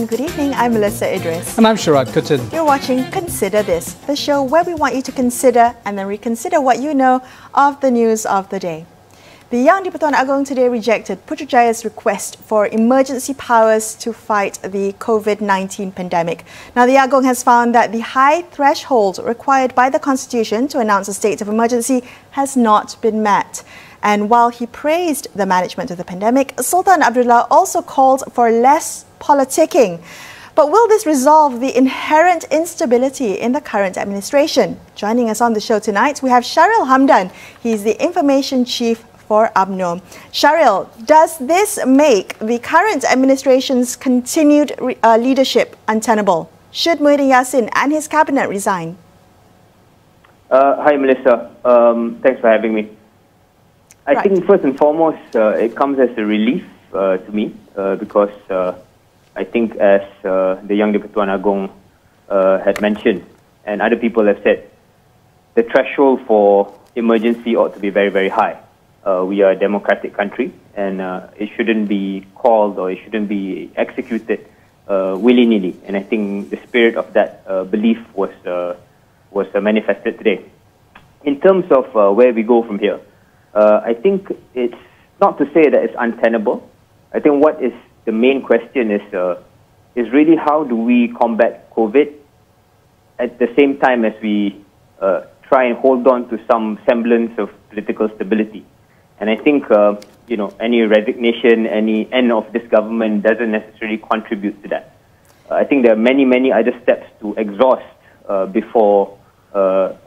good evening. I'm Melisa Idris. And I'm Sharaad Kuttan. You're watching Consider This, the show where we want you to consider and then reconsider what you know of the news of the day. The Yang di-Pertuan Agong today rejected Putrajaya's request for emergency powers to fight the COVID-19 pandemic. Now, the Agong has found that the high threshold required by the Constitution to announce a state of emergency has not been met. And while he praised the management of the pandemic, Sultan Abdullah also called for less politicking. But will this resolve the inherent instability in the current administration? Joining us on the show tonight, we have Shahril Hamdan. He's the information chief for UMNO. Shahril, does this make the current administration's continued leadership untenable? Should Muhyiddin Yassin and his cabinet resign? Hi, Melissa. Thanks for having me. I think first and foremost, it comes as a relief to me because I think as the Yang di-Pertuan Agong had mentioned and other people have said, the threshold for emergency ought to be very, very high. We are a democratic country and it shouldn't be called or it shouldn't be executed willy-nilly. And I think the spirit of that belief was manifested today. In terms of where we go from here, I think it's not to say that it's untenable. I think what is the main question is really how do we combat COVID at the same time as we try and hold on to some semblance of political stability. And I think any resignation, any end of this government doesn't necessarily contribute to that. I think there are many, many other steps to exhaust before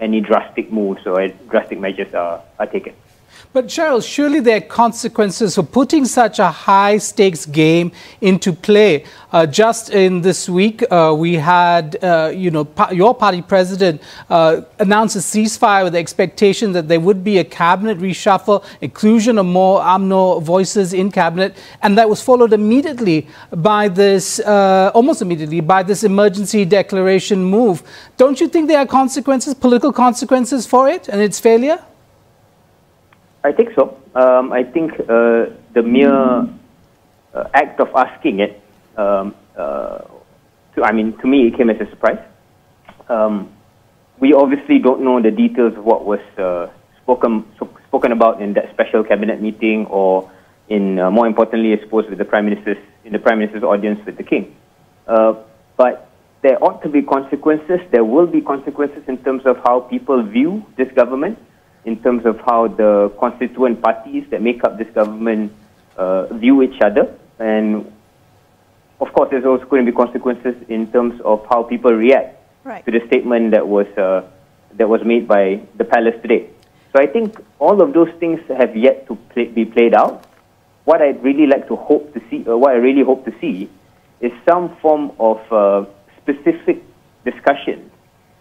any drastic moves or drastic measures are taken. But Shahril, surely there are consequences for putting such a high-stakes game into play. Just in this week, we had, your party president announce a ceasefire with the expectation that there would be a cabinet reshuffle, inclusion of more UMNO voices in cabinet, and that was followed immediately by this, almost immediately, by this emergency declaration move. Don't you think there are consequences, political consequences for it and its failure? I think so. I think the mere act of asking it, to me, it came as a surprise. We obviously don't know the details of what was spoken about in that special cabinet meeting, or in more importantly, I suppose, with the Prime Minister's audience with the King. But there ought to be consequences. There will be consequences in terms of how people view this government, in terms of how the constituent parties that make up this government view each other. And of course, there's also going to be consequences in terms of how people react to the statement that was made by the palace today. So I think all of those things have yet to be played out. What I'd really like to hope to see, what I really hope to see, is some form of specific discussion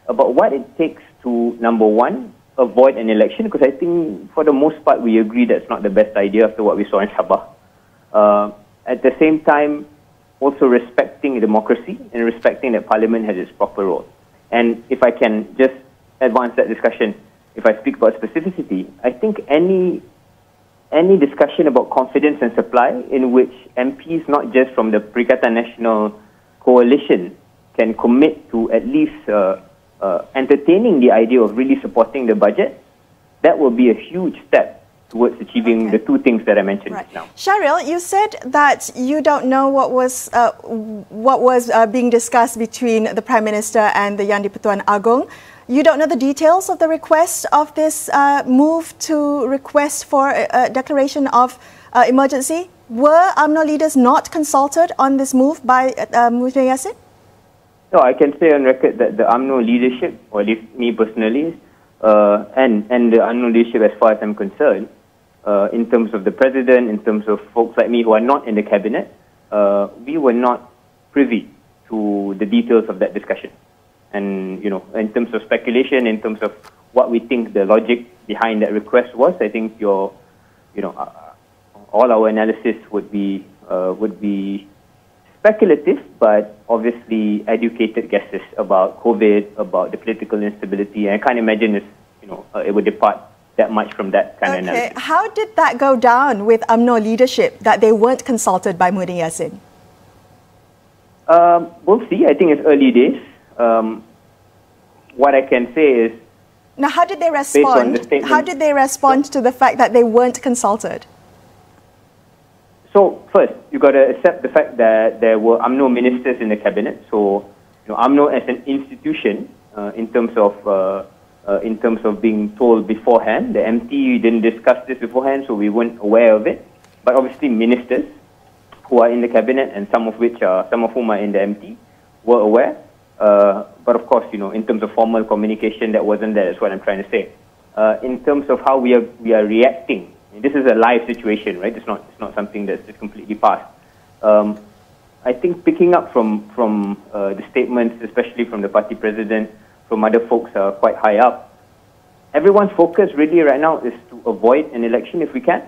about what it takes to, number one, avoid an election, because I think for the most part we agree that's not the best idea after what we saw in Sabah. At the same time, also respecting democracy and respecting that Parliament has its proper role. And if I can just advance that discussion, if I speak about specificity, I think any discussion about confidence and supply in which MPs, not just from the Perikatan Nasional Coalition, can commit to at least entertaining the idea of really supporting the budget, that will be a huge step towards achieving the two things that I mentioned just now. Shahril, you said that you don't know what was being discussed between the Prime Minister and the Yang di-Pertuan Agong. You don't know the details of the request of this move to request for a declaration of emergency. Were UMNO leaders not consulted on this move by Muhyiddin Yassin? No, I can say on record that the UMNO leadership, or at least me personally, and the UMNO leadership as far as I'm concerned, in terms of the president, in terms of folks like me who are not in the cabinet, we were not privy to the details of that discussion. And, in terms of speculation, in terms of what we think the logic behind that request was, I think all our analysis would be speculative, but obviously educated guesses about COVID, about the political instability. And I can't imagine it would depart that much from that kind of analysis. How did that go down with UMNO leadership, that they weren't consulted by Muhyiddin Yassin? We'll see. I think it's early days. What I can say is... Now, how did they respond? How did they respond to the fact that they weren't consulted? So, first, you've got to accept the fact that there were UMNO ministers in the cabinet. So, UMNO as an institution, in terms of being told beforehand, the MT didn't discuss this beforehand, so we weren't aware of it. But obviously, ministers who are in the cabinet and some of whom are in the MT were aware. But of course, in terms of formal communication, that wasn't there. That's what I'm trying to say. In terms of how we are reacting, this is a live situation, right? It's not something that's just completely past. I think picking up from the statements, especially from the party president, from other folks quite high up, everyone's focus really right now is to avoid an election if we can,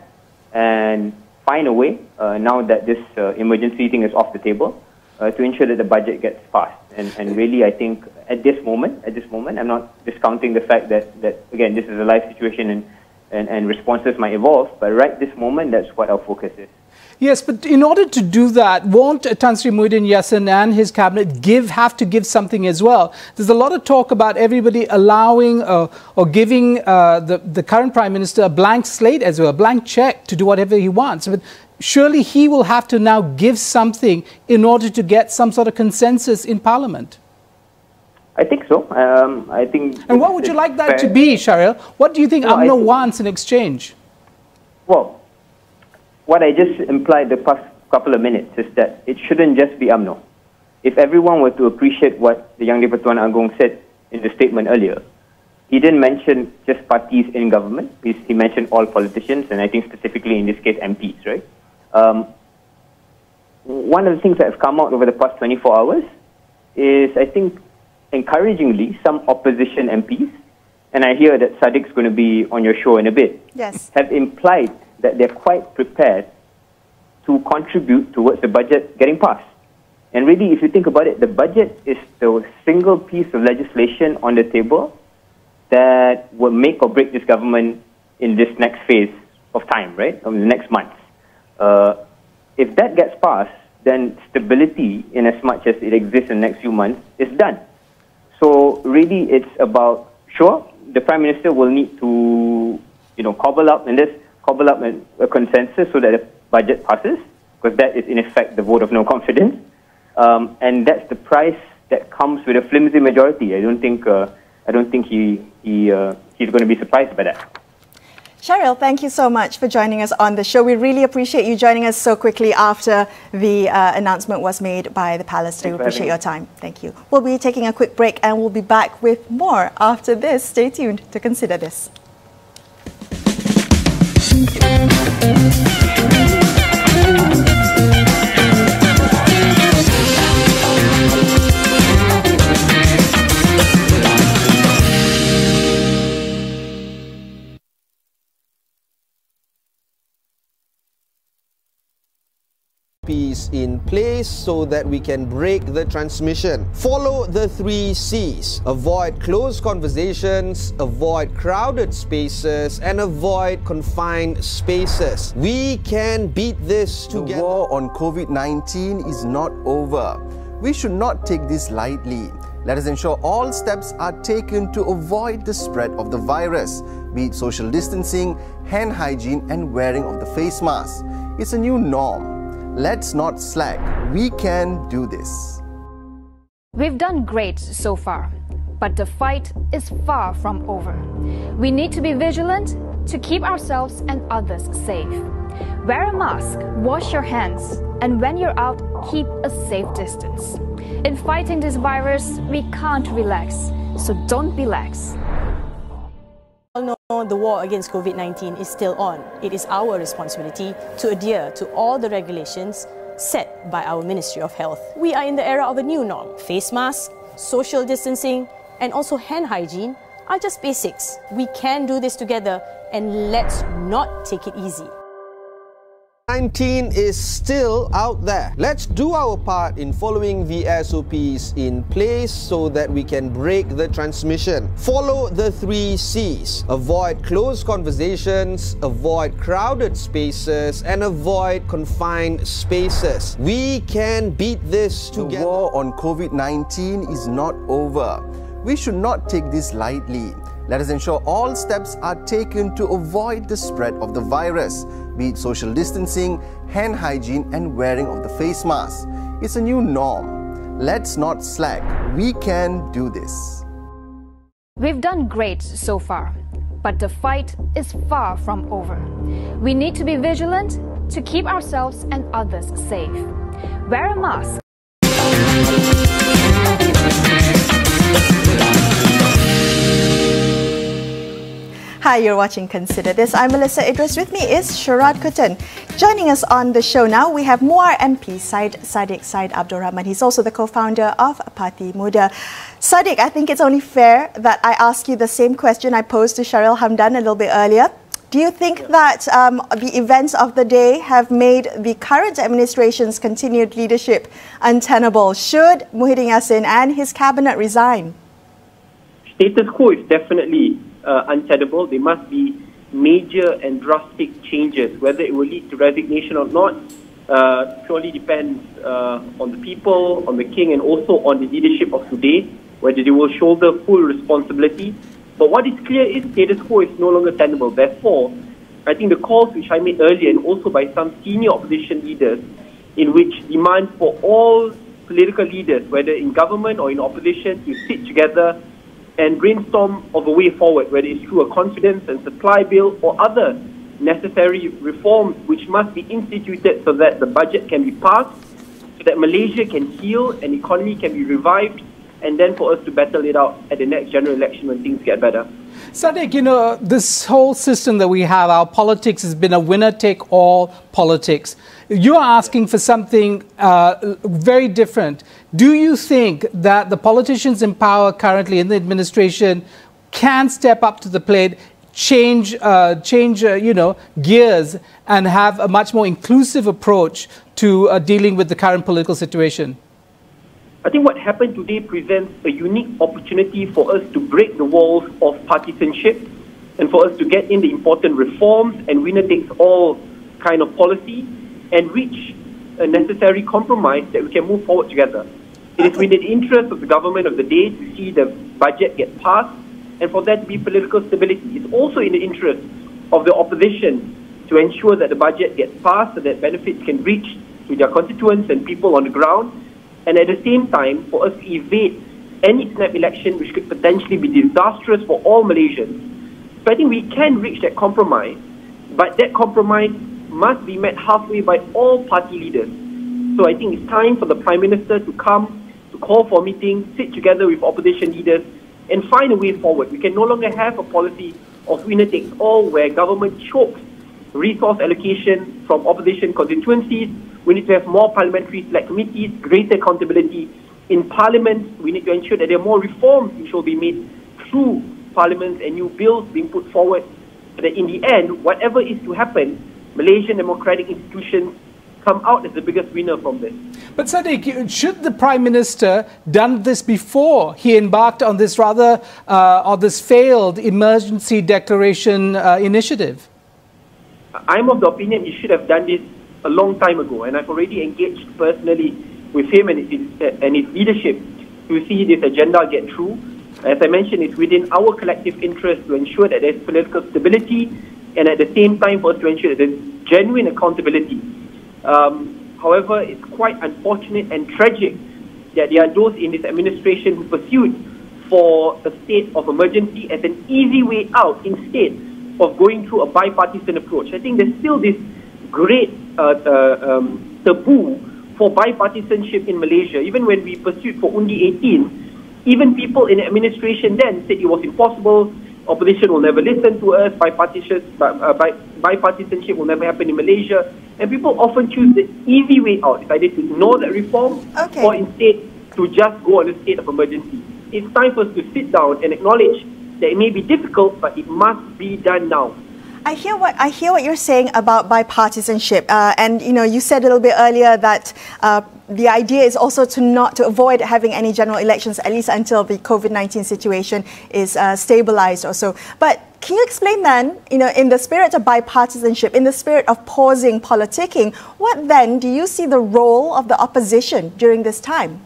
and find a way now that this emergency thing is off the table to ensure that the budget gets passed. And really, I think at this moment, I'm not discounting the fact that again, this is a live situation and responses might evolve, but right this moment, that's what our focus is. Yes, but in order to do that, won't Tan Sri Muhyiddin Yassin and his cabinet have to give something as well? There's a lot of talk about everybody allowing or giving the current Prime Minister a blank slate as well, a blank check to do whatever he wants. But surely he will have to now give something in order to get some sort of consensus in Parliament. I think so. I think. And what would you like that to be, Shahril? What do you think UMNO wants in exchange? Well, what I just implied the past couple of minutes is that it shouldn't just be UMNO. If everyone were to appreciate what the Yang di-Pertuan Agong said in the statement earlier, he didn't mention just parties in government. He mentioned all politicians, and I think specifically in this case MPs, right? One of the things that has come out over the past 24 hours is, I think, encouragingly, some opposition MPs, and I hear that Sadiq's going to be on your show in a bit, yes, have implied that they're quite prepared to contribute towards the budget getting passed. And really, if you think about it, the budget is the single piece of legislation on the table that will make or break this government in this next phase of time, right, of the next months. If that gets passed, then stability, in as much as it exists in the next few months, is done. So really, it's about, sure, the Prime Minister will need to, cobble up a consensus so that the budget passes, because that is in effect the vote of no confidence, and that's the price that comes with a flimsy majority. I don't think he's going to be surprised by that. Shahril, thank you so much for joining us on the show. We really appreciate you joining us so quickly after the announcement was made by the palace today. We appreciate your time. Thank you. We'll be taking a quick break and we'll be back with more after this. Stay tuned to consider this. In place so that we can break the transmission. Follow the 3 C's. Avoid closed conversations, avoid crowded spaces, and avoid confined spaces. We can beat this together. The war on COVID-19 is not over. We should not take this lightly. Let us ensure all steps are taken to avoid the spread of the virus, be it social distancing, hand hygiene, and wearing of the face mask. It's a new norm. Let's not slack. We can do this. We've done great so far, but the fight is far from over. We need to be vigilant to keep ourselves and others safe. Wear a mask, wash your hands, and when you're out, keep a safe distance. In fighting this virus, we can't relax, so don't be lax. The war against COVID-19 is still on. It is our responsibility to adhere to all the regulations set by our Ministry of Health. We are in the era of a new norm. Face masks, social distancing, and also hand hygiene are just basics. We can do this together, and let's not take it easy. COVID-19 is still out there. Let's do our part in following the SOPs in place so that we can break the transmission. Follow the 3 C's. Avoid closed conversations, avoid crowded spaces, and avoid confined spaces. We can beat this together. The war on COVID-19 is not over. We should not take this lightly. Let us ensure all steps are taken to avoid the spread of the virus, be it social distancing, hand hygiene and wearing of the face mask. It's a new norm. Let's not slack. We can do this. We've done great so far, but the fight is far from over. We need to be vigilant to keep ourselves and others safe. Wear a mask. Hi, you're watching Consider This. I'm Melisa Idris. With me is Sharaad Kuttan. Joining us on the show now, we have Muar MP Said Abdul Rahman. He's also the co-founder of Parti Muda. Sadiq, I think it's only fair that I ask you the same question I posed to Shahril Hamdan a little bit earlier. Do you think that the events of the day have made the current administration's continued leadership untenable? Should Muhyiddin Yassin and his cabinet resign? Status quo is definitely untenable. There must be major and drastic changes. Whether it will lead to resignation or not purely depends on the people, on the king, and also on the leadership of today, whether they will shoulder full responsibility. But what is clear is status quo is no longer tenable. Therefore, I think the calls which I made earlier, and also by some senior opposition leaders, in which demand for all political leaders, whether in government or in opposition, to sit together and brainstorm of a way forward, whether it's through a confidence and supply bill or other necessary reforms which must be instituted so that the budget can be passed, so that Malaysia can heal and economy can be revived, and then for us to battle it out at the next general election when things get better. Sadiq, you know, this whole system that we have, our politics has been a winner-take-all politics. You are asking for something very different. Do you think that the politicians in power currently in the administration can step up to the plate, change gears, and have a much more inclusive approach to dealing with the current political situation? I think what happened today presents a unique opportunity for us to break the walls of partisanship and for us to get in the important reforms and winner-takes-all kind of policy and reach a necessary compromise that we can move forward together. It is within the interest of the government of the day to see the budget get passed and for there to be political stability. It's also in the interest of the opposition to ensure that the budget gets passed so that benefits can reach to their constituents and people on the ground, and at the same time for us to evade any snap election which could potentially be disastrous for all Malaysians. So I think we can reach that compromise, but that compromise must be met halfway by all party leaders. So I think it's time for the Prime Minister to come, to call for a meeting, sit together with opposition leaders and find a way forward. We can no longer have a policy of winner-takes-all where government chokes resource allocation from opposition constituencies. We need to have more parliamentary select committees, greater accountability in Parliament. We need to ensure that there are more reforms which will be made through Parliament and new bills being put forward, so that in the end, whatever is to happen, Malaysian democratic institutions come out as the biggest winner from this. But Sadiq, should the Prime Minister done this before he embarked on this on this failed emergency declaration initiative? I'm of the opinion he should have done this a long time ago, and I've already engaged personally with him and his leadership to see this agenda get through. As I mentioned, it's within our collective interest to ensure that there's political stability and at the same time for us to ensure that there's genuine accountability. However, it's quite unfortunate and tragic that there are those in this administration who pursued for a state of emergency as an easy way out instead of going through a bipartisan approach. I think there's still this great taboo for bipartisanship in Malaysia. Even when we pursued for Undi 18, even people in the administration then said it was impossible, opposition will never listen to us, bipartisanship will never happen in Malaysia. And people often choose the easy way out, either to ignore that reform or instead to just go on a state of emergency. It's time for us to sit down and acknowledge that it may be difficult, but it must be done now. I hear what you're saying about bipartisanship, and you said a little bit earlier that the idea is also to avoid having any general elections, at least until the COVID-19 situation is stabilized or so. But can you explain then, in the spirit of bipartisanship, in the spirit of pausing politicking, what then do you see the role of the opposition during this time?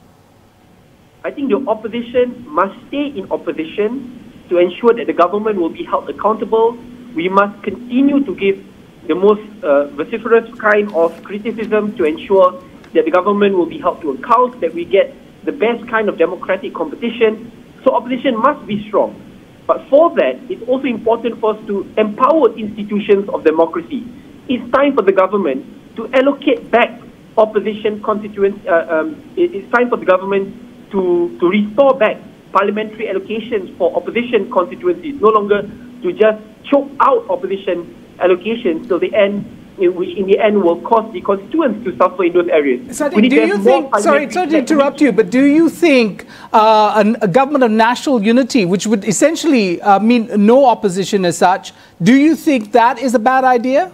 I think the opposition must stay in opposition to ensure that the government will be held accountable. We must continue to give the most vociferous kind of criticism to ensure that the government will be held to account, that we get the best kind of democratic competition. So opposition must be strong. But for that, it's also important for us to empower institutions of democracy. It's time for the government to allocate back opposition constituents. It's time for the government to restore back parliamentary allocations for opposition constituencies, no longer to just choke out opposition allocations till the end, which in the end will cause the constituents to suffer in those areas. So do you think, sorry to interrupt you, but do you think a government of national unity, which would essentially mean no opposition as such, do you think that is a bad idea?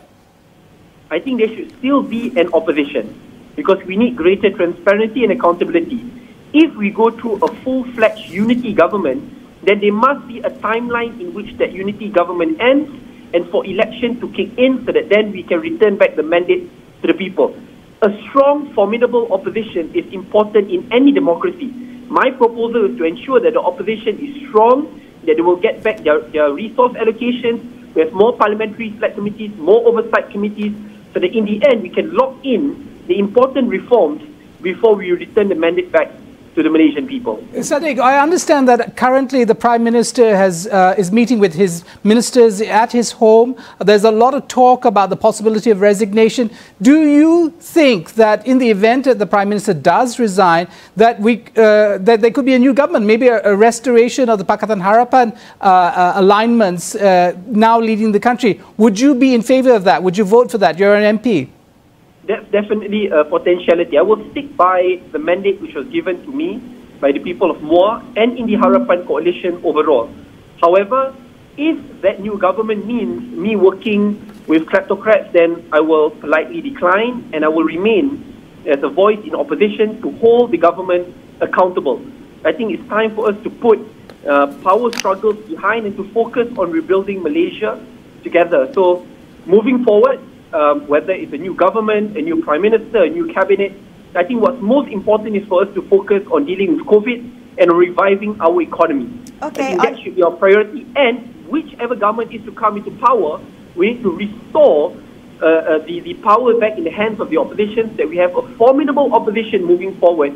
I think there should still be an opposition because we need greater transparency and accountability. If we go through a full-fledged unity government, then there must be a timeline in which that unity government ends and for election to kick in so that then we can return back the mandate to the people. A strong, formidable opposition is important in any democracy. My proposal is to ensure that the opposition is strong, that they will get back their resource allocations, we have more parliamentary select committees, more oversight committees, so that in the end we can lock in the important reforms before we return the mandate back to the Malaysian people. Sadiq, I understand that currently the Prime Minister is meeting with his ministers at his home. There's a lot of talk about the possibility of resignation. Do you think that in the event that the Prime Minister does resign, that that there could be a new government, maybe a restoration of the Pakatan Harapan alignments now leading the country? Would you be in favour of that? Would you vote for that? You're an MP. That's definitely a potentiality. I will stick by the mandate which was given to me by the people of Muar and in the Harapan coalition overall. However, if that new government means me working with kleptocrats, then I will politely decline and I will remain as a voice in opposition to hold the government accountable. I think it's time for us to put power struggles behind and to focus on rebuilding Malaysia together. So moving forward, whether it's a new government, a new prime minister, a new cabinet, I think what's most important is for us to focus on dealing with COVID and reviving our economy. Okay, I think that should be our priority. And whichever government is to come into power, we need to restore the power back in the hands of the opposition, so that we have a formidable opposition moving forward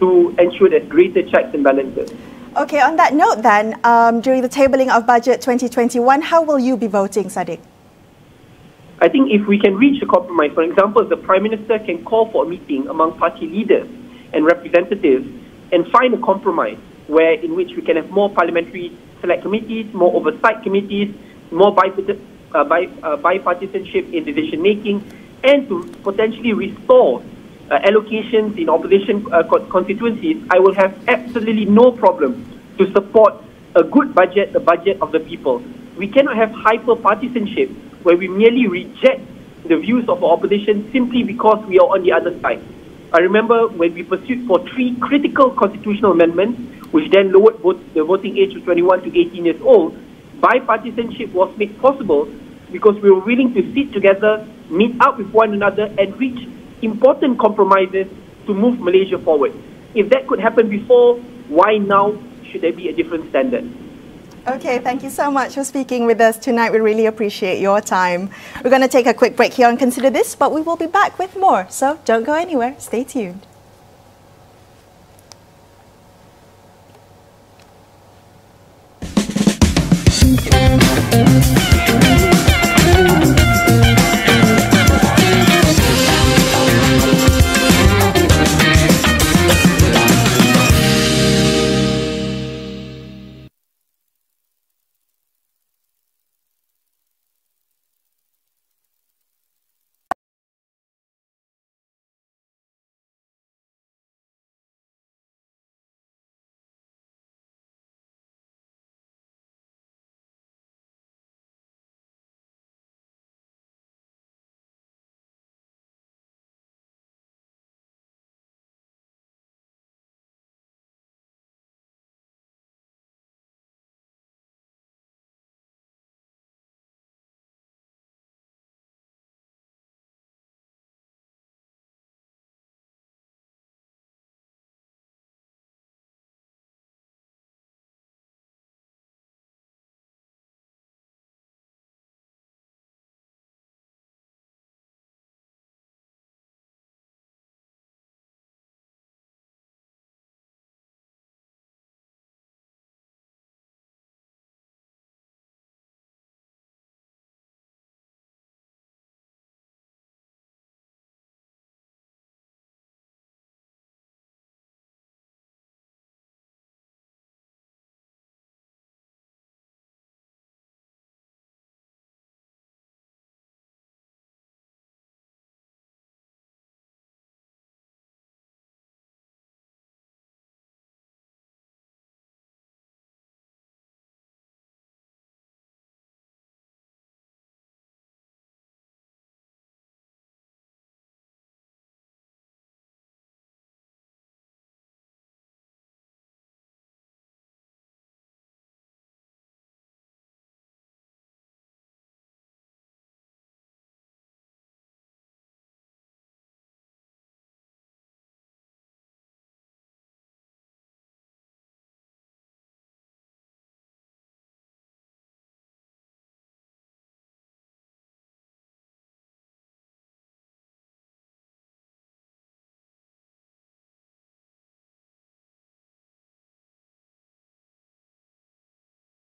to ensure that greater checks and balances. Okay, on that note then, during the tabling of Budget 2021, how will you be voting, Sadiq? I think if we can reach a compromise, for example, the Prime Minister can call for a meeting among party leaders and representatives and find a compromise in which we can have more parliamentary select committees, more oversight committees, more bipartisanship in decision making, and to potentially restore allocations in opposition constituencies, I will have absolutely no problem to support a good budget, the budget of the people. We cannot have hyper-partisanship where we merely reject the views of our opposition simply because we are on the other side. I remember when we pursued for 3 critical constitutional amendments, which then lowered the voting age to 21 to 18 years old, bipartisanship was made possible because we were willing to sit together, meet up with one another, and reach important compromises to move Malaysia forward. If that could happen before, why now should there be a different standard? Okay, thank you so much for speaking with us tonight. We really appreciate your time. We're going to take a quick break here and consider this, but we will be back with more. So don't go anywhere. Stay tuned.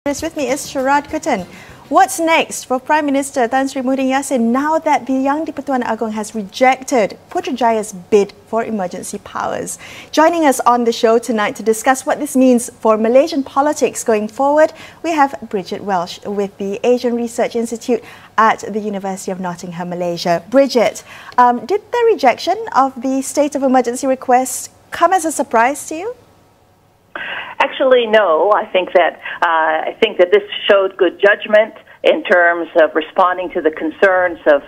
With me is Sharaad Kuttan. What's next for Prime Minister Tan Sri Muhyiddin Yassin now that the Yang di-Pertuan Agong has rejected Putrajaya's bid for emergency powers? Joining us on the show tonight to discuss what this means for Malaysian politics going forward, we have Bridget Welsh with the Asian Research Institute at the University of Nottingham, Malaysia. Bridget, did the rejection of the state of emergency request come as a surprise to you? Actually, no. I think that this showed good judgment in terms of responding to the concerns of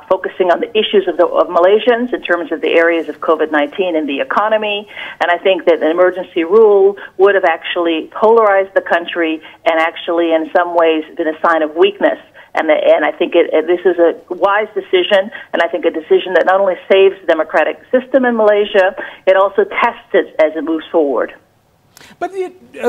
focusing on the issues of Malaysians in terms of the areas of COVID-19 and the economy. And I think that an emergency rule would have actually polarized the country and actually, in some ways, been a sign of weakness. And I think this is a wise decision, and I think a decision that not only saves the democratic system in Malaysia, it also tests it as it moves forward. But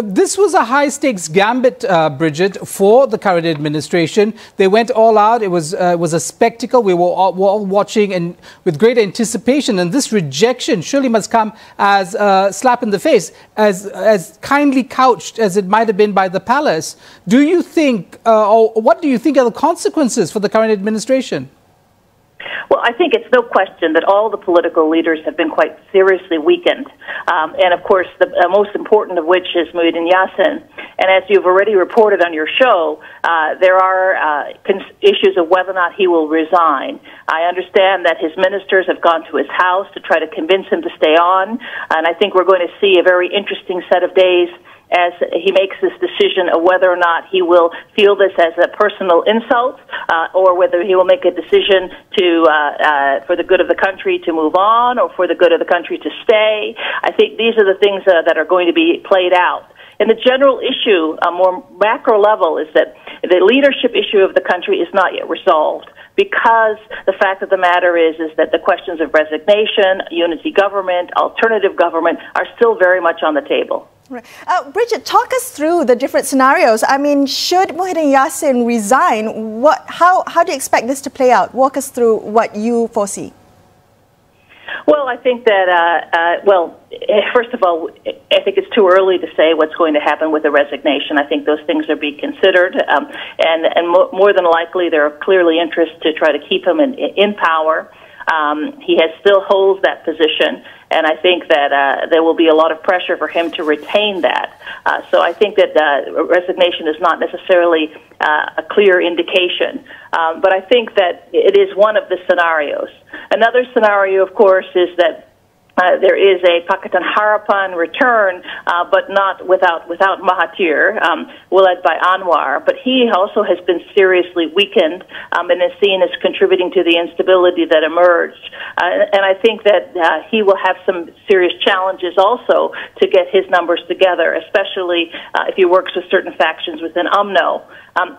this was a high-stakes gambit, Bridget, for the current administration. They went all out. It was a spectacle. We were all watching and with great anticipation. And this rejection surely must come as a slap in the face, as kindly couched as it might have been by the palace. Do you think, or what do you think are the consequences for the current administration? Well, I think it's no question that all the political leaders have been quite seriously weakened. And, of course, the most important of which is Muhyiddin Yassin. And as you've already reported on your show, there are issues of whether or not he will resign. I understand that his ministers have gone to his house to try to convince him to stay on. And I think we're going to see a very interesting set of days as he makes this decision of whether or not he will feel this as a personal insult, or whether he will make a decision to, for the good of the country to move on, or for the good of the country to stay. I think these are the things that are going to be played out. And the general issue, a more macro level, is that the leadership issue of the country is not yet resolved, because the fact of the matter is that the questions of resignation, unity government, alternative government are still very much on the table. Right. Bridget, talk us through the different scenarios. I mean, should Muhyiddin Yassin resign, how do you expect this to play out? Walk us through what you foresee. Well, I think that, first of all, I think it's too early to say what's going to happen with the resignation. I think those things are being considered, and more than likely there are clearly interests to try to keep him in power. He still holds that position, and I think that there will be a lot of pressure for him to retain that. So I think that resignation is not necessarily a clear indication, but I think that it is one of the scenarios. Another scenario, of course, is that there is a Pakatan Harapan return, but not without Mahathir, led by Anwar. But he also has been seriously weakened and is seen as contributing to the instability that emerged. And I think that he will have some serious challenges also to get his numbers together, especially if he works with certain factions within UMNO.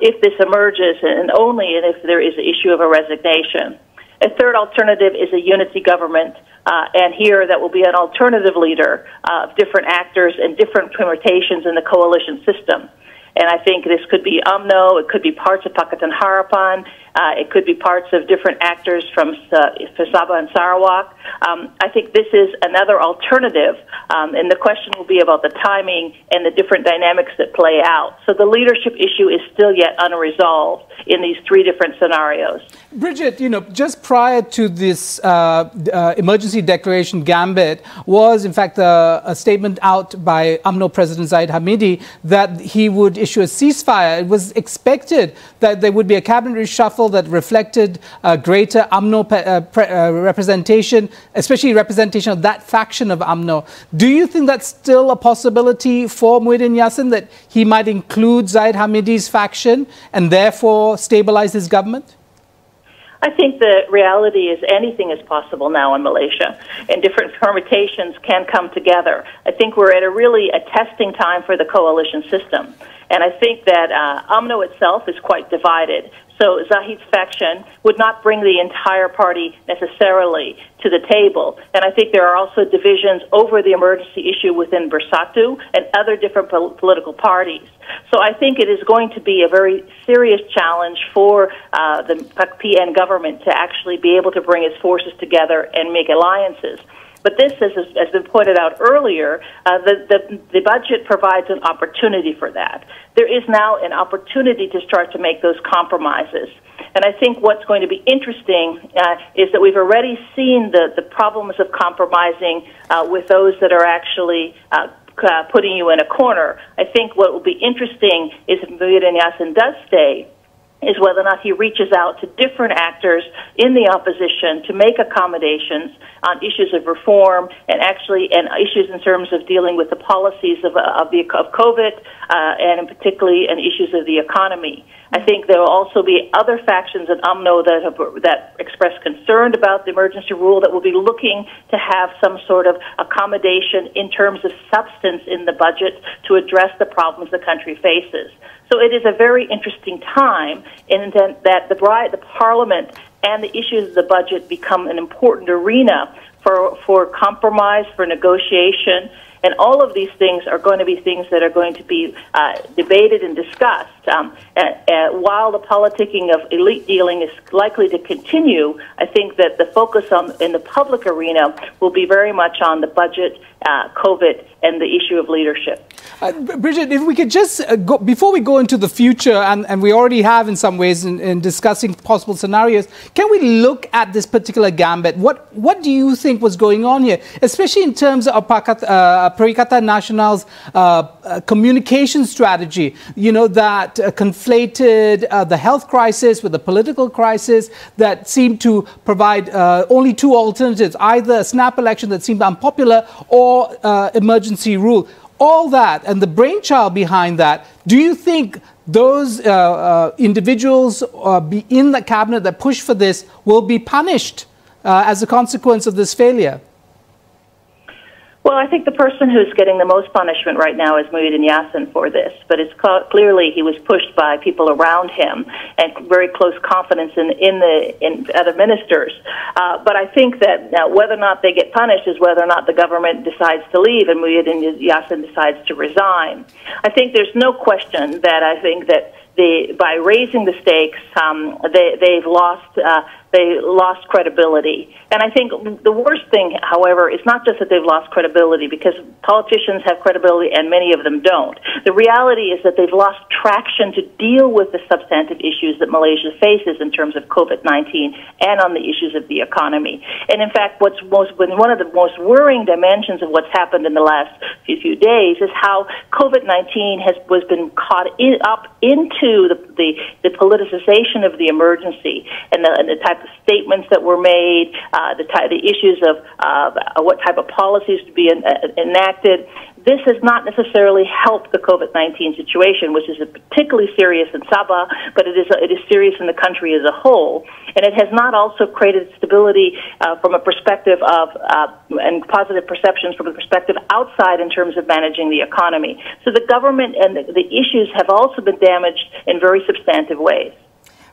If this emerges, and only if there is an issue of a resignation. A third alternative is a unity government, and here that will be an alternative leader of different actors and different permutations in the coalition system. And I think this could be UMNO, it could be parts of Pakatan Harapan, it could be parts of different actors from Sabah and Sarawak. I think this is another alternative, and the question will be about the timing and the different dynamics that play out. So the leadership issue is still yet unresolved in these three different scenarios. Bridget, just prior to this emergency declaration gambit was, in fact, a statement out by UMNO President Zahid Hamidi that he would issue a ceasefire. It was expected that there would be a cabinet reshuffle that reflected greater UMNO representation, especially representation of that faction of UMNO. Do you think that's still a possibility for Muhyiddin Yassin, that he might include Zahid Hamidi's faction and therefore stabilize his government? I think the reality is anything is possible now in Malaysia, and different permutations can come together. I think we're at a testing time for the coalition system. And I think that UMNO itself is quite divided. So Zahid's faction would not bring the entire party necessarily to the table. And I think there are also divisions over the emergency issue within Bersatu and other different political parties. So I think it is going to be a very serious challenge for the PN government to actually be able to bring its forces together and make alliances. But this, has been pointed out earlier, the budget provides an opportunity for that. There is now an opportunity to start to make those compromises. And I think what's going to be interesting is that we've already seen the problems of compromising with those that are actually putting you in a corner. I think what will be interesting is if Buletin does stay, is whether or not he reaches out to different actors in the opposition to make accommodations on issues of reform and issues in terms of dealing with the policies of COVID and particularly in issues of the economy. I think there will also be other factions at UMNO that express concern about the emergency rule that will be looking to have some sort of accommodation in terms of substance in the budget to address the problems the country faces. So it is a very interesting time in that the Parliament and the issues of the budget become an important arena for compromise, for negotiation, and all of these things are going to be things that are going to be debated and discussed. While the politicking of elite dealing is likely to continue, I think that the focus in the public arena will be very much on the budget, COVID, and the issue of leadership. Bridget, if we could just go, before we go into the future, and we already have in some ways in discussing possible scenarios, can we look at this particular gambit? What do you think was going on here, especially in terms of Perikatan Nasional's communication strategy, you know, that conflated the health crisis with the political crisis, that seemed to provide only two alternatives, either a snap election that seemed unpopular or emergency rule. All that and the brainchild behind that, do you think those individuals in the cabinet that push for this will be punished as a consequence of this failure? Well, I think the person who's getting the most punishment right now is Buletin for this, but it's clearly he was pushed by people around him and very close confidence in other ministers. But I think that whether or not they get punished is whether or not the government decides to leave and Buletin decides to resign. I think there's no question that I think that by raising the stakes, they lost credibility. And I think the worst thing, however, is not just that they've lost credibility, because politicians have credibility and many of them don't. The reality is that they've lost traction to deal with the substantive issues that Malaysia faces in terms of COVID-19 and on the issues of the economy. And in fact, one of the most worrying dimensions of what's happened in the last few days is how COVID-19 has been caught up into the politicization of the emergency and the type of statements that were made, the issues of what type of policies to be enacted. This has not necessarily helped the COVID-19 situation, which is particularly serious in Sabah, but it is serious in the country as a whole. And it has not also created stability from a perspective of and positive perceptions from a perspective outside in terms of managing the economy. So the government and the issues have also been damaged in very substantive ways.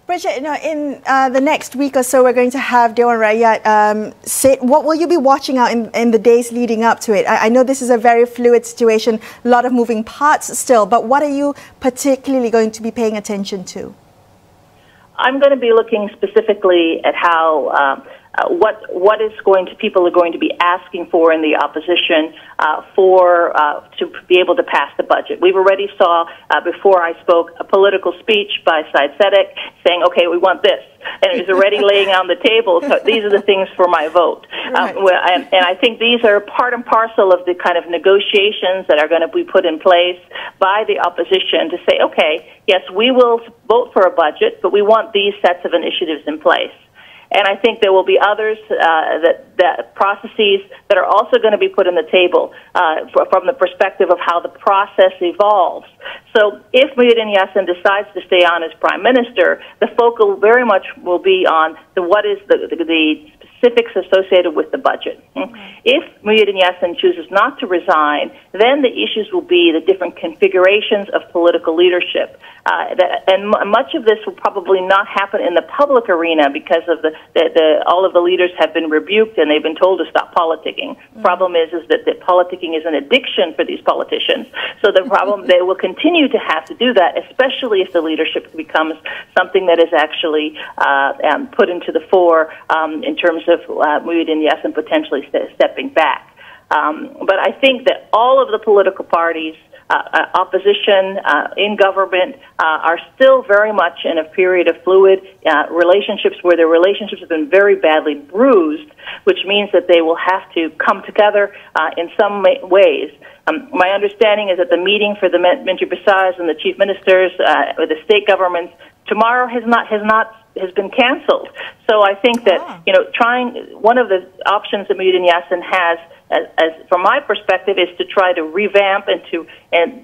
Bridget, in the next week or so, we're going to have Dewan Rakyat say, what will you be watching out in the days leading up to it? I know this is a very fluid situation, a lot of moving parts still, but what are you particularly going to be paying attention to? I'm going to be looking specifically at how people are going to be asking for in the opposition to be able to pass the budget. We've already saw before I spoke a political speech by Syed Sadek saying, "Okay, we want this," and it was already laying on the table. So these are the things for my vote, right. And I think these are part and parcel of the kind of negotiations that are going to be put in place by the opposition to say, "Okay, yes, we will vote for a budget, but we want these sets of initiatives in place." And I think there will be others, that processes that are also going to be put on the table from the perspective of how the process evolves. So if Buletin decides to stay on as Prime Minister, the focus very much will be on what is the specifics associated with the budget. If Buletin chooses not to resign, then the issues will be the different configurations of political leadership. And much of this will probably not happen in the public arena because of all of the leaders have been rebuked and they've been told to stop politicking. Problem is that politicking is an addiction for these politicians. So the problem, they will continue to have to do that, especially if the leadership becomes something that is actually put into the fore in terms of Muhyiddin Yassin potentially stepping back. But I think that all of the political parties, opposition in government, are still very much in a period of fluid relationships where their relationships have been very badly bruised, which means that they will have to come together in some ways. My understanding is that the meeting for the Menteri Besars and the chief ministers with the state governments tomorrow has been canceled. So I think that one of the options that Muhyiddin Yassin has, as from my perspective, is to try to revamp and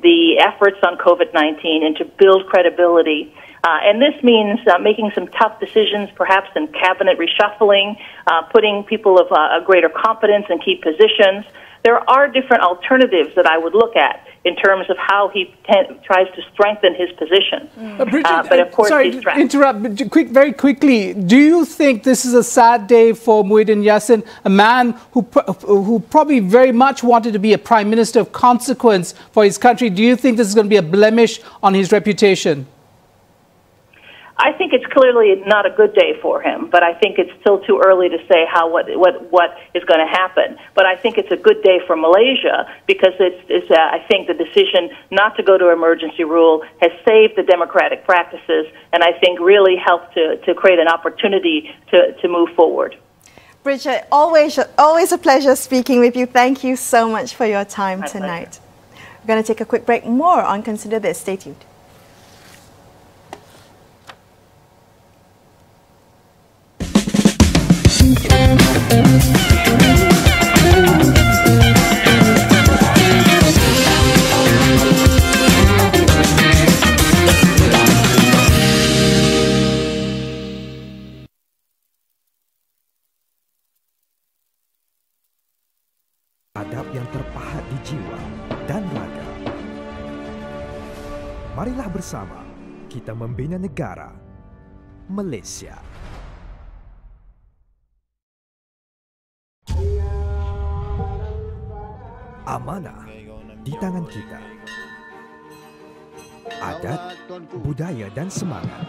the efforts on COVID-19 and to build credibility. And this means making some tough decisions, perhaps in cabinet reshuffling, putting people of greater competence in key positions. There are different alternatives that I would look at in terms of how he tries to strengthen his position. Bridget, but of course, sorry, interrupt very quickly. Do you think this is a sad day for Muhyiddin Yassin, a man who probably very much wanted to be a prime minister of consequence for his country? Do you think this is going to be a blemish on his reputation? I think it's clearly not a good day for him, but I think it's still too early to say what is going to happen. But I think it's a good day for Malaysia because I think the decision not to go to emergency rule has saved the democratic practices, and I think really helped to create an opportunity to move forward. Bridget, always a pleasure speaking with you. Thank you so much for your time tonight. We're going to take a quick break. More on Consider This. Stay tuned. Adab yang terpahat di jiwa dan raga. Marilah bersama kita membina negara Malaysia. Amanah di tangan kita. Adat, budaya dan semangat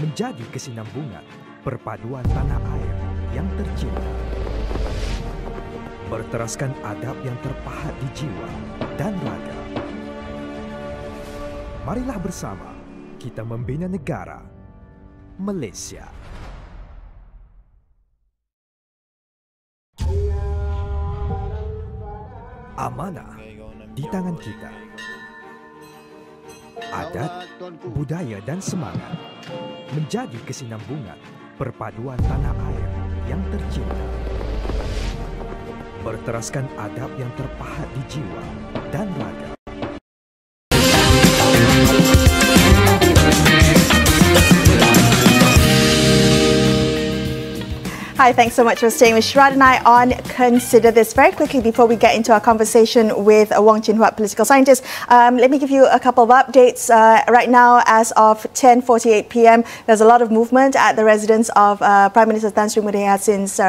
menjadi kesinambungan perpaduan tanah air yang tercinta. Berteraskan adab yang terpahat di jiwa dan raga. Marilah bersama kita membina negara Malaysia. Amanah di tangan kita. Adat, budaya dan semangat menjadi kesinambungan perpaduan tanah air yang tercinta. Berteraskan adab yang terpahat di jiwa dan raga. Hi, thanks so much for staying with Sharaad and I on Consider This. Very quickly, before we get into our conversation with Wong, Huat, political scientist, let me give you a couple of updates. Right now, as of 10:48 p.m., there's a lot of movement at the residence of Prime Minister Tan Sri Muhyiddin Yassin's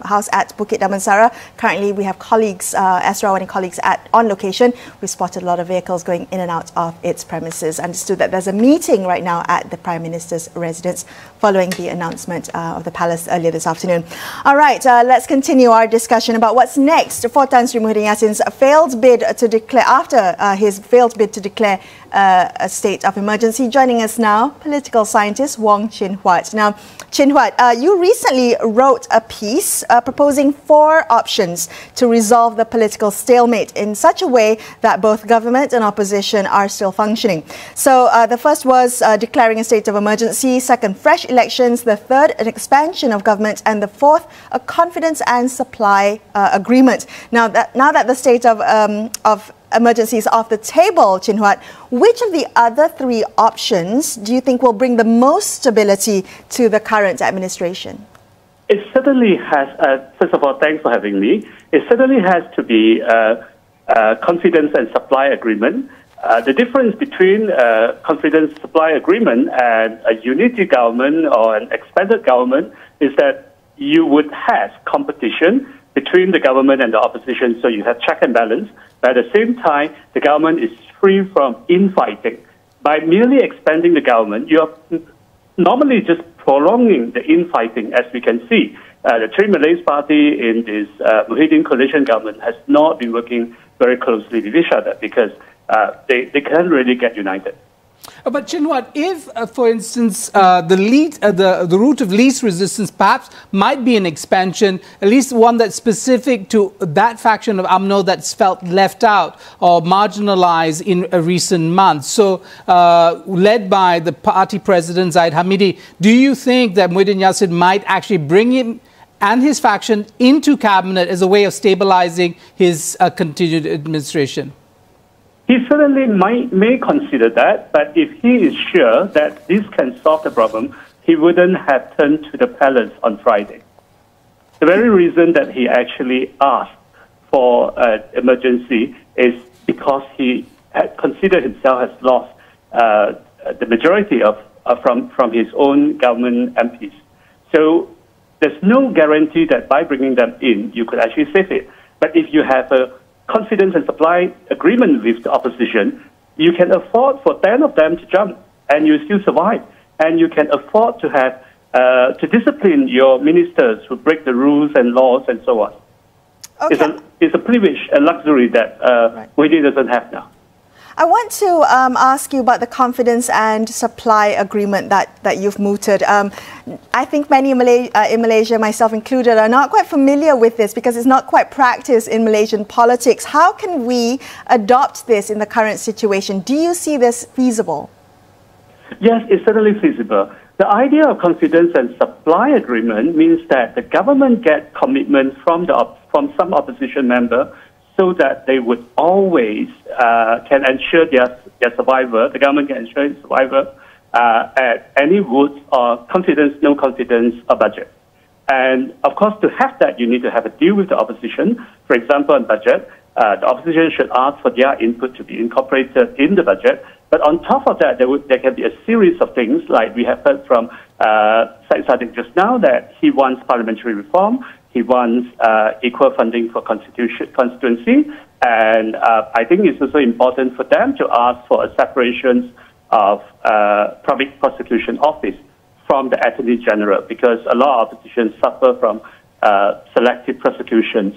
house at Bukit Damansara. Currently, we have colleagues, Astro AWANI colleagues on location. We've spotted a lot of vehicles going in and out of its premises. Understood that there's a meeting right now at the Prime Minister's residence following the announcement of the palace earlier this afternoon. All right, let's continue our discussion about what's next for Tan Sri Muhyiddin Yassin's failed bid to declare, after his failed bid to declare a state of emergency. Joining us now, political scientist Wong Huat. Now, Huat, you recently wrote a piece proposing 4 options to resolve the political stalemate in such a way that both government and opposition are still functioning. So the first was declaring a state of emergency, second, fresh elections, the third, an expansion of government, and the fourth, a confidence and supply agreement. Now that the state of emergency is off the table, Huat, which of the other 3 options do you think will bring the most stability to the current administration? It certainly has, first of all, thanks for having me. It certainly has to be confidence and supply agreement. The difference between confidence supply agreement and a unity government or an expanded government is that you would have competition between the government and the opposition, so you have check and balance. But at the same time, the government is free from infighting. By merely expanding the government, you are normally just prolonging the infighting, as we can see. The Three Malays Party in this Muhyiddin coalition government has not been working very closely with each other because they can't really get united. But Chinwat, if, for instance, the route of least resistance perhaps might be an expansion, at least one that's specific to that faction of UMNO that's felt left out or marginalized in recent months. So, led by the party president, Zaid Hamidi, do you think that Muhyiddin Yassin might actually bring him and his faction into cabinet as a way of stabilizing his continued administration? He certainly may consider that, but if he is sure that this can solve the problem, he wouldn't have turned to the palace on Friday. The very reason that he actually asked for an emergency is because he had considered himself as lost the majority from his own government MPs. So there's no guarantee that by bringing them in, you could actually save it. But if you have a confidence and supply agreement with the opposition, you can afford for 10 of them to jump and you still survive. And you can afford to have to discipline your ministers who break the rules and laws and so on. Okay. It's a privilege, a luxury that Muhyiddin doesn't have now. I want to ask you about the confidence and supply agreement that you've mooted. I think many in Malaysia, myself included, are not quite familiar with this because it's not quite practiced in Malaysian politics. How can we adopt this in the current situation? Do you see this feasible? Yes, it's certainly feasible. The idea of confidence and supply agreement means that the government gets commitment from some opposition member so that they would always can ensure their survival. The government can ensure its survival at any vote or confidence, no confidence, or budget. And of course, to have that, you need to have a deal with the opposition. For example, on budget, the opposition should ask for their input to be incorporated in the budget. But on top of that, there can be a series of things, like we have heard from Syed Saddiq just now, that he wants parliamentary reform. He wants equal funding for constituency, and I think it's also important for them to ask for a separation of public prosecution office from the Attorney General, because a lot of opposition suffer from selective prosecutions.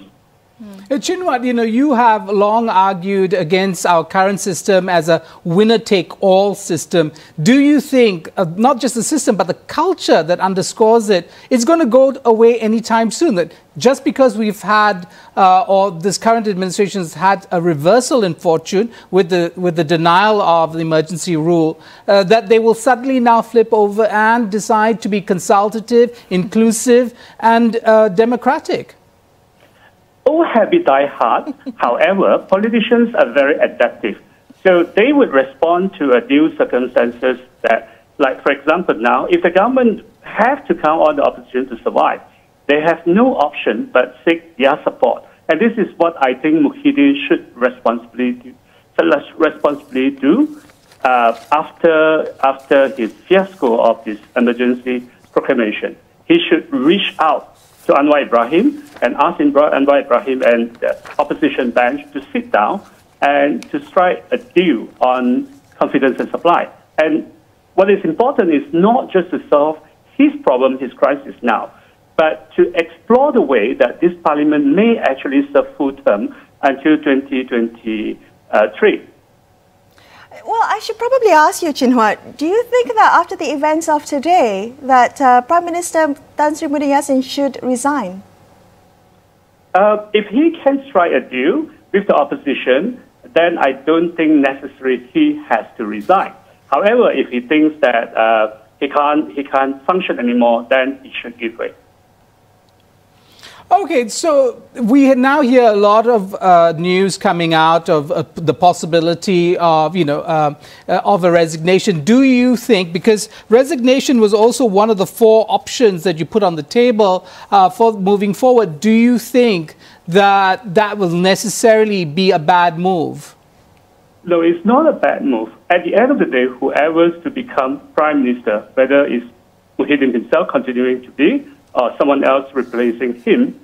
Chinwat, you have long argued against our current system as a winner-take-all system. Do you think, not just the system, but the culture that underscores it, is going to go away anytime soon? That just because we've had, or this current administration has had a reversal in fortune with the denial of the emergency rule, that they will suddenly now flip over and decide to be consultative, inclusive, and democratic? All habits die hard. However, politicians are very adaptive. So they would respond to a new circumstances that, like, for example, now, if the government have to count on the opposition to survive, they have no option but seek their support. And this is what I think Muhyiddin should responsibly do after his fiasco of this emergency proclamation. He should reach out to Anwar Ibrahim and ask Anwar Ibrahim and the opposition bench to sit down and to strike a deal on confidence and supply. And what is important is not just to solve his problem, his crisis now, but to explore the way that this parliament may actually serve full term until 2023. Well, I should probably ask you, Chinwat, do you think that after the events of today, that Prime Minister Tan Sri Muhyiddin Yassin should resign? If he can strike a deal with the opposition, then I don't think necessarily he has to resign. However, if he thinks that he can't function anymore, then he should give way. Okay, so we now hear a lot of news coming out of the possibility of, of a resignation. Do you think, because resignation was also one of the 4 options that you put on the table for moving forward, do you think that that will necessarily be a bad move? No, it's not a bad move. At the end of the day, whoever is to become Prime Minister, whether it's Muhyiddin himself continuing to be, or someone else replacing him,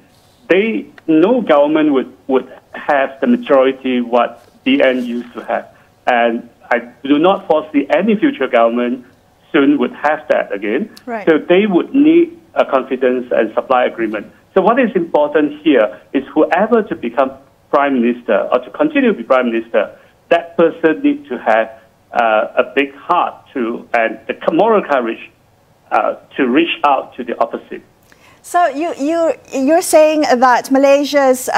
no government would have the majority what DN used to have. And I do not foresee any future government soon would have that again. Right. So they would need a confidence and supply agreement. So what is important here is whoever to become prime minister or to continue to be prime minister, that person needs to have a big heart and the moral courage to reach out to the opposite. So you're saying that Malaysia's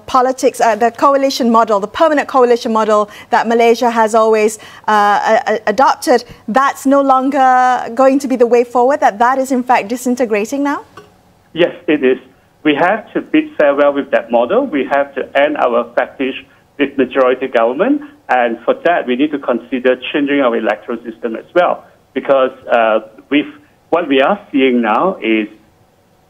politics, the coalition model, the permanent coalition model that Malaysia has always adopted, that's no longer going to be the way forward. That is in fact disintegrating now. Yes, it is. We have to bid farewell with that model. We have to end our practice with majority government, and for that we need to consider changing our electoral system as well. Because what we are seeing now is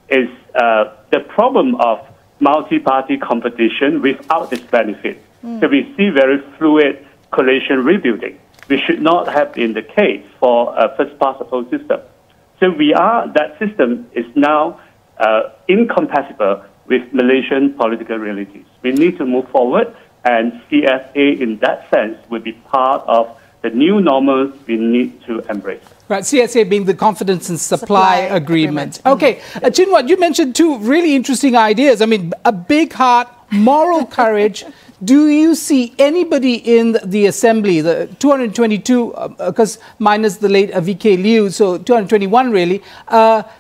the problem of multi-party competition without this benefit. So we see very fluid coalition rebuilding. We should not have been the case for a first-past-the-post system. So that system is now incompatible with Malaysian political realities. We need to move forward, and CSA in that sense will be part of the new normals we need to embrace. Right, CSA being the confidence and supply agreement. Okay, Chin Huat, you mentioned two really interesting ideas. I mean, a big heart, moral courage. Do you see anybody in the assembly, the 222, because minus the late VK Liu, so 221 really,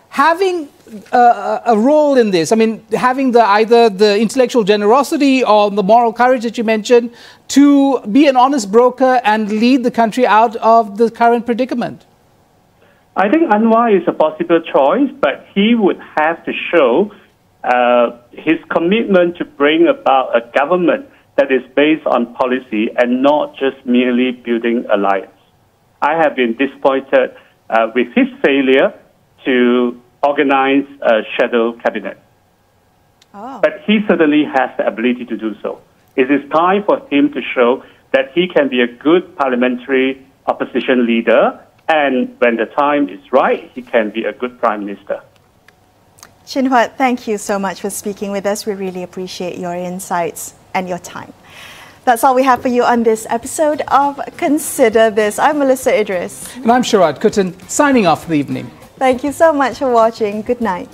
having a role in this? I mean, having either the intellectual generosity or the moral courage that you mentioned to be an honest broker and lead the country out of the current predicament? I think Anwar is a possible choice, but he would have to show his commitment to bring about a government that is based on policy and not just merely building alliance. I have been disappointed with his failure to organize a shadow cabinet. But he certainly has the ability to do so. It is time for him to show that he can be a good parliamentary opposition leader, and when the time is right, he can be a good prime minister. Chin Huat, thank you so much for speaking with us. We really appreciate your insights and your time. That's all we have for you on this episode of Consider This. I'm Melisa Idris. And I'm Sharaad Kuttan, signing off for the evening. Thank you so much for watching. Good night.